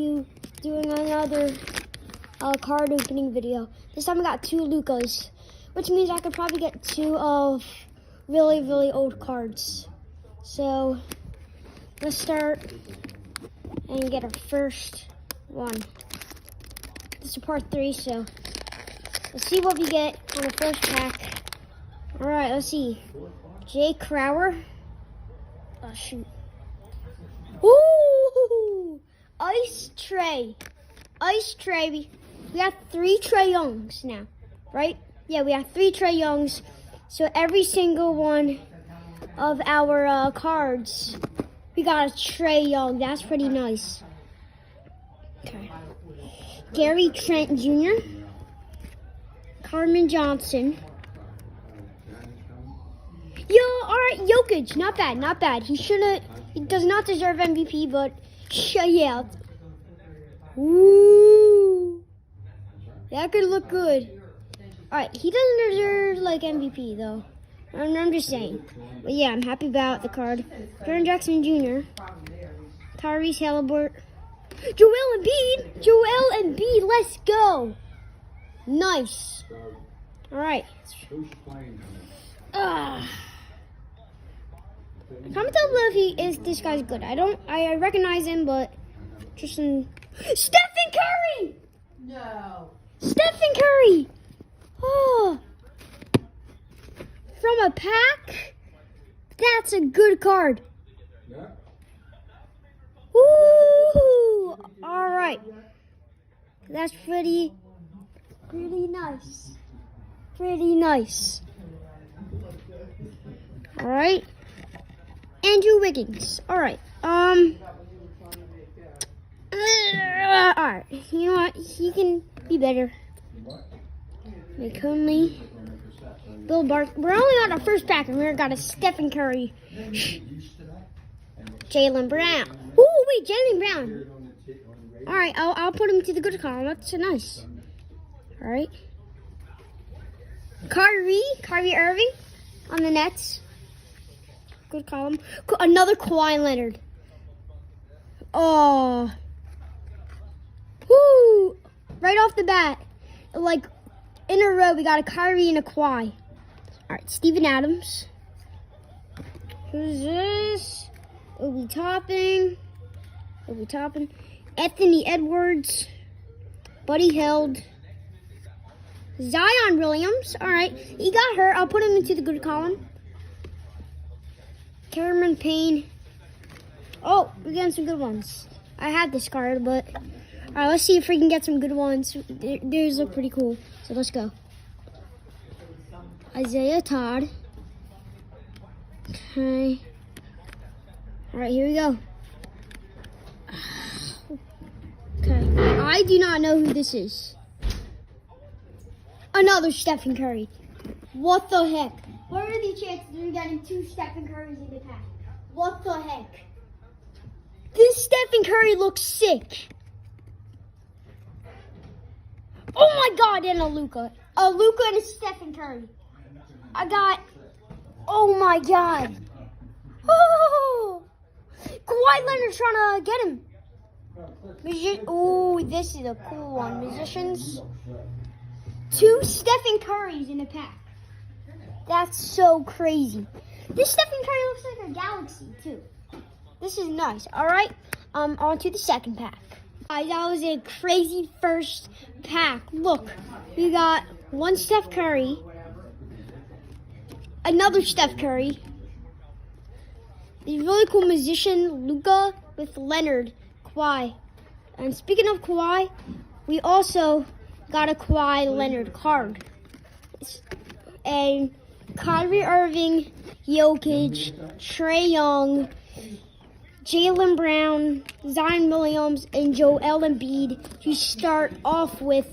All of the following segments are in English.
you doing another card opening video. This time I got 2 Lucas, which means I could probably get 2 of really, really old cards. So let's start and get our first one. This is part 3, so let's see what we get on the first pack. All right, let's see. Jay Crowder. Oh, shoot. Ooh! Ice Tray. Ice Tray. We have 3 Trae Youngs now, right? Yeah, we have 3 Trae Youngs. So every single one of our cards, we got a Trae Young. That's pretty nice. Okay. Gary Trent Jr. Carmen Johnson. Yo, all right, Jokic, not bad, not bad. He does not deserve MVP, but yeah. Ooh, that could look good. All right, he doesn't deserve like MVP though. I'm just saying. But yeah, I'm happy about the card. Jaren Jackson Jr. Tyrese Halliburton. Joel Embiid. Joel Embiid, let's go. Nice. All right. Comment down below if this guy's good. I recognize him, but Stephen Curry! No. Stephen Curry! Oh. From a pack? That's a good card. Yeah. Ooh! Alright. That's pretty nice. Pretty nice. Alright. Andrew Wiggins. Alright. Alright. You know what? He can be better. McConley. Bill Bark. We're only on our first pack, and we got a Stephen Curry. Jaylen Brown. Ooh, wait, Jaylen Brown. Alright, I'll put him to the good column. That's nice. Alright. Kyrie Irving on the Nets. Good column. Another Kawhi Leonard. Oh. Woo! Right off the bat, like in a row, we got a Kyrie and a Kawhi. All right, Steven Adams. Who's this? Obi Toppin. Anthony Edwards. Buddy Hield. Zion Williams. All right, he got hurt. I'll put him into the good column. Cameron Payne. Oh, we're getting some good ones. I had this card, but all right, let's see if we can get some good ones. These look pretty cool, so let's go. Isaiah Todd. Okay. All right, here we go. Okay, I do not know who this is. Another Stephen Curry. What the heck? What are the chances of getting 2 Stephen Currys in the pack? What the heck? This Stephen Curry looks sick. Oh my God, and a Luka. A Luka and a Stephen Curry. I got, oh my God. Oh, Kawhi Leonard's trying to get him. Oh, this is a cool one. Musicians. 2 Stephen Currys in a pack. That's so crazy. This Stephen Curry looks like a galaxy too. This is nice. All right, on to the second pack. Guys, that was a crazy first pack. Look, we got 1 Steph Curry, another Steph Curry, a really cool musician, Luka, with Leonard, Kawhi. And speaking of Kawhi, we also got a Kawhi Leonard card. And Kyrie Irving, Jokic, Trae Young, Jaylen Brown, Zion Williams, and Joel Embiid to start off with.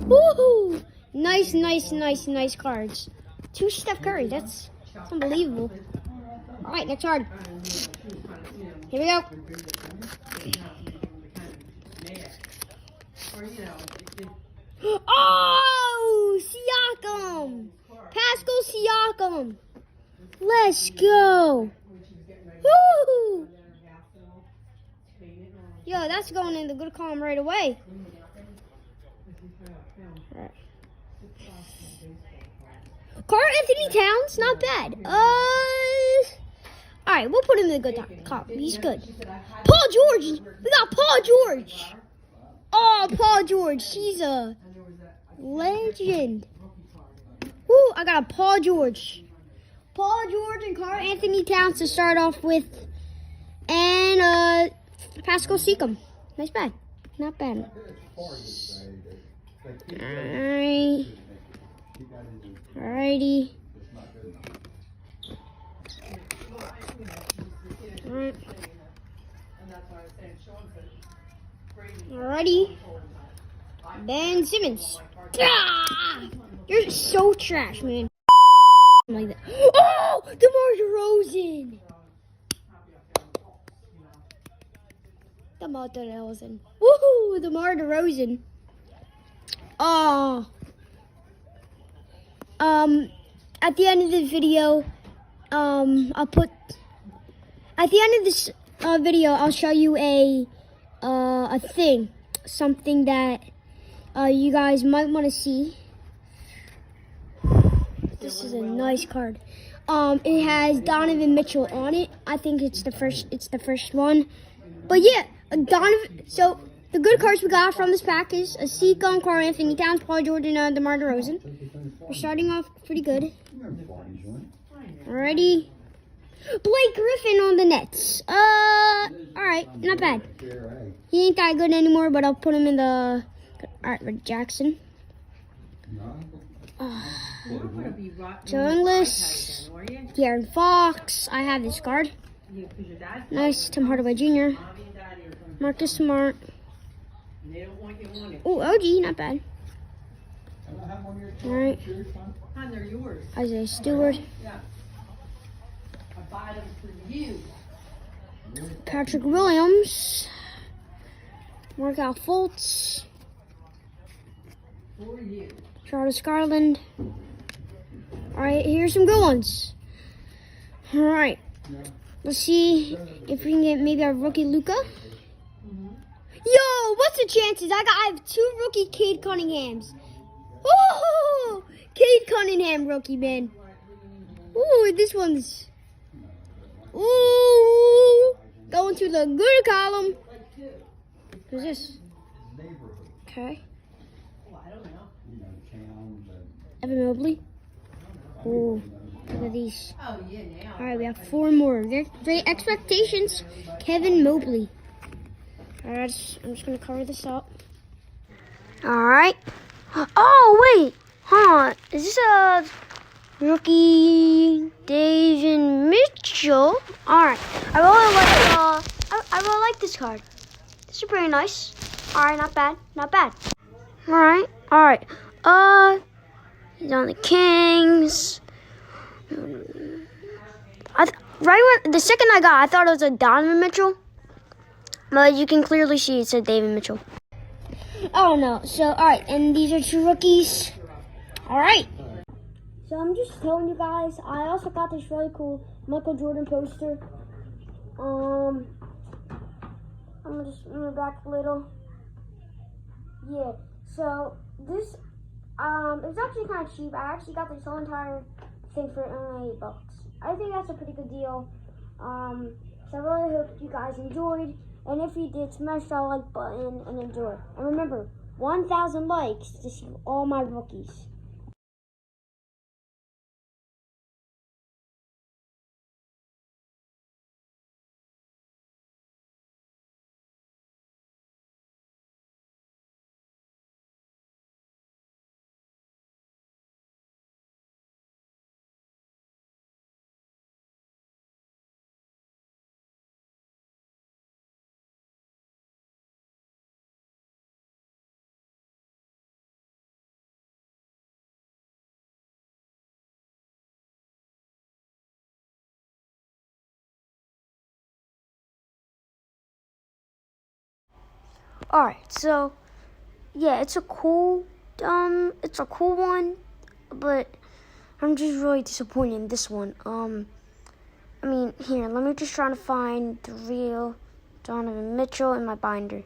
Woohoo! Nice cards. 2 Steph Curry. That's unbelievable. All right, next card. Here we go. Oh, Siakam! Pascal Siakam! Let's go! Woo! Yo, that's going in the good column right away. Right. Carl Anthony Towns, not bad. All right, we'll put him in the good column. He's good. Paul George, we got Paul George. Oh, Paul George, he's a legend. Woo, I got a Paul George. Paul George and Carl Anthony Towns to start off with. And Pascal Siakam. Nice bad. Not bad. Alrighty. Alrighty. Ben Simmons. Ah! You're so trash, man. Like that. Oh, DeMar DeRozan. DeMar DeRozan. Woohoo, DeMar DeRozan. Oh. At the end of the video, I'll put. At the end of this video, I'll show you a thing, something that you guys might want to see. This is a nice card. It has Donovan Mitchell on it. I think it's the first one. But yeah, Donovan. So the good cards we got from this pack is a Siakam, Carl Anthony Towns, Paul George, and DeMar DeRozan. We're starting off pretty good. Alrighty. Blake Griffin on the Nets. Alright, not bad. He ain't that good anymore, but I'll put him in the. Alright, Red Jackson. Joe Ingles, De'Aaron Fox. I have this card. Nice. Tim Hardaway Jr. Marcus Smart. Oh, OG, not bad. All right. Isaiah Stewart. Patrick Williams. Markel Fultz. Charles Garland. Alright, here's some good ones. Alright. Let's see if we can get maybe a rookie Luka. Yo, what's the chances? I have two rookie Cade Cunninghams. Oh, Cade Cunningham rookie, man. Ooh, this one's. Ooh, going to the good column. Who's this? Okay. Evan Mobley. Ooh, look at these. All right, we have four more. Great expectations. Kevin Mobley. All right, I'm just gonna cover this up. All right. Oh wait, huh? Is this a rookie Davion Mitchell? All right. I really like. I really like this card. This is pretty nice. All right, not bad. Not bad. All right. All right. He's on the Kings. Right when the second I got, I thought it was a Donovan Mitchell, but you can clearly see it said David Mitchell. Oh no! So all right, and these are two rookies. All right. So I'm just telling you guys, I also got this really cool Michael Jordan poster. I'm gonna just move back a little. Yeah. So this. It was actually kind of cheap. I actually got this whole entire thing for only $8. I think that's a pretty good deal. So I really hope you guys enjoyed. And if you did, smash that like button and enjoy. And remember, 1,000 likes to see all my rookies. Alright, so yeah, it's a cool one, but I'm just really disappointed in this one. I mean, here, let me just try to find the real Donovan Mitchell in my binder.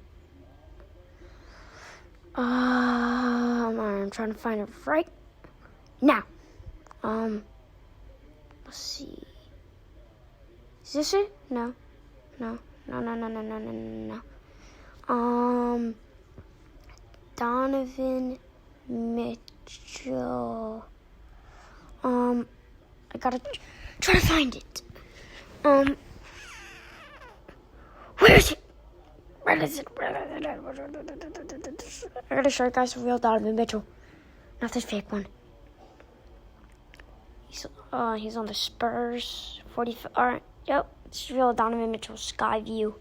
I'm trying to find it right now. Let's see. Is this it? No. Donovan Mitchell. I gotta try to find it. Where is it? Where is it? I gotta show you guys the real Donovan Mitchell, not this fake one. He's on the Spurs. 45. Alright, yep, it's real Donovan Mitchell Sky View.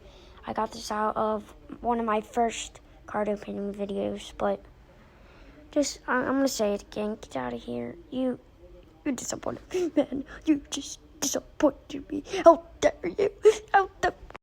I got this out of one of my first card opening videos, but I'm gonna say it again. Get out of here. You disappointed me, man. You just disappointed me. How dare you? How the